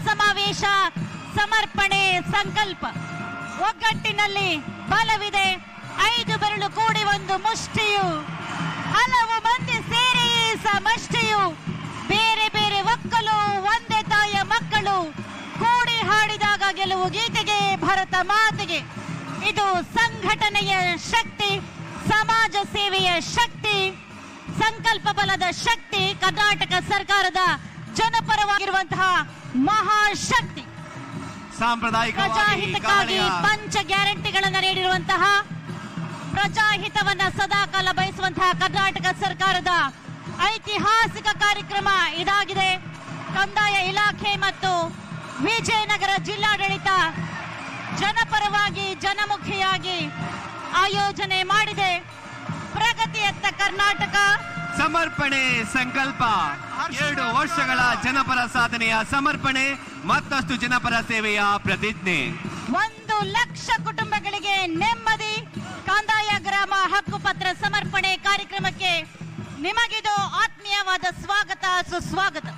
ಸಮಾವೇಶ, ಸಮರ್ಪಣೆ, ಸಂಕಲ್ಪ. ಒಗ್ಗಟ್ಟಿನಲ್ಲಿ ಬಲವಿದೆ, 5 ಬೆರಳು ಕೂಡಿ ಒಂದು ಮುಷ್ಟಿಯು, ಹಲವು ಮಂದಿ ಸೇರಿ ಸಮಷ್ಟಿಯು, ಬೇರೆ ಬೇರೆ ಒಕ್ಕಲು ಒಂದೇ ತಾಯಿಯ ಮಕ್ಕಳು, ಕೂಡಿ ಹಾಡಿದಾಗ ಗೆಲುವು ಗೀತೆಗೆ, ಭರತ ಮಾತೆಗೆ. ಇದು ಸಂಘಟನೆಯ ಶಕ್ತಿ, ಸಮಾಜ ಸೇವೆಯ ಶಕ್ತಿ, ಸಂಕಲ್ಪ ಬಲದ ಶಕ್ತಿ, ಕರ್ನಾಟಕ ಸರ್ಕಾರದ ಜನಪರವಾಗಿರುವಂತಹ ಮಹಾಶಕ್ತಿ. ಪ್ರಜಾಹಿತಕ್ಕಾಗಿ ಪಂಚ ಗ್ಯಾರಂಟಿಗಳನ್ನು ನೀಡಿರುವಂತಹ, ಪ್ರಜಾಹಿತವನ್ನ ಸದಾಕಾಲ ಬಯಸುವಂತಹ ಕರ್ನಾಟಕ ಸರ್ಕಾರದ ಐತಿಹಾಸಿಕ ಕಾರ್ಯಕ್ರಮ ಇದಾಗಿದೆ. ಕಂದಾಯ ಇಲಾಖೆ ಮತ್ತು ವಿಜಯನಗರ ಜಿಲ್ಲಾಡಳಿತ ಜನಪರವಾಗಿ, ಜನಮುಖಿಯಾಗಿ ಆಯೋಜನೆ ಮಾಡಿದೆ. ಪ್ರಗತಿಯತ್ತ ಕರ್ನಾಟಕ, ಸಮರ್ಪಣೆ, ಸಂಕಲ್ಪ. 2 ವರ್ಷಗಳ ಜನಪರ ಸಾಧನೆಯ ಸಮರ್ಪಣೆ, ಮತ್ತಷ್ಟು ಜನಪರ ಸೇವೆಯ ಪ್ರತಿಜ್ಞೆ. 1 ಲಕ್ಷ ಕುಟುಂಬಗಳಿಗೆ ನೆಮ್ಮದಿ. ಕಂದಾಯ ಗ್ರಾಮ ಹಕ್ಕು ಪತ್ರ ಸಮರ್ಪಣೆ ಕಾರ್ಯಕ್ರಮಕ್ಕೆ ನಿಮಗಿದು ಆತ್ಮೀಯವಾದ ಸ್ವಾಗತ, ಸುಸ್ವಾಗತ.